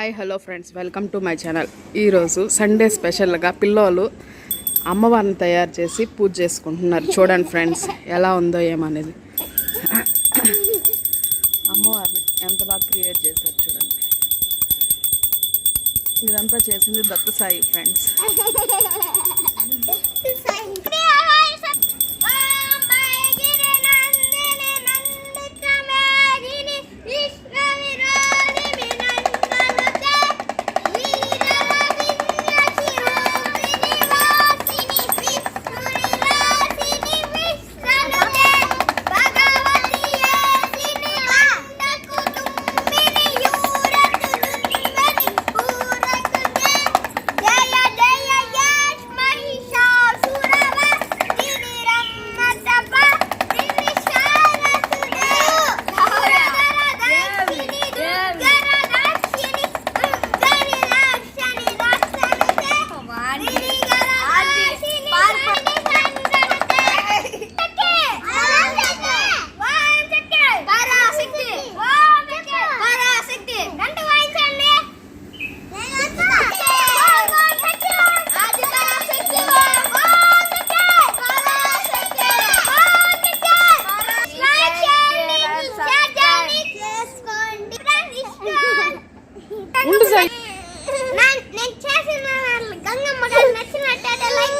Hi hello friends, welcome to my channel. ఈరోజు Sunday స్పెషల్గా పిల్లలు అమ్మవారిని తయారు చేసి పూజ చేసుకుంటున్నారు. చూడండి ఫ్రెండ్స్, ఎలా ఉందో ఏమనేది. అమ్మవారిని ఎంత బాగా క్రియేట్ చేశారు చూడండి. ఇదంతా చేసింది దత్త సాయి ఫ్రెండ్స్. నేను చేసిన గంగమ్మ గారు నచ్చినట్టు లైక్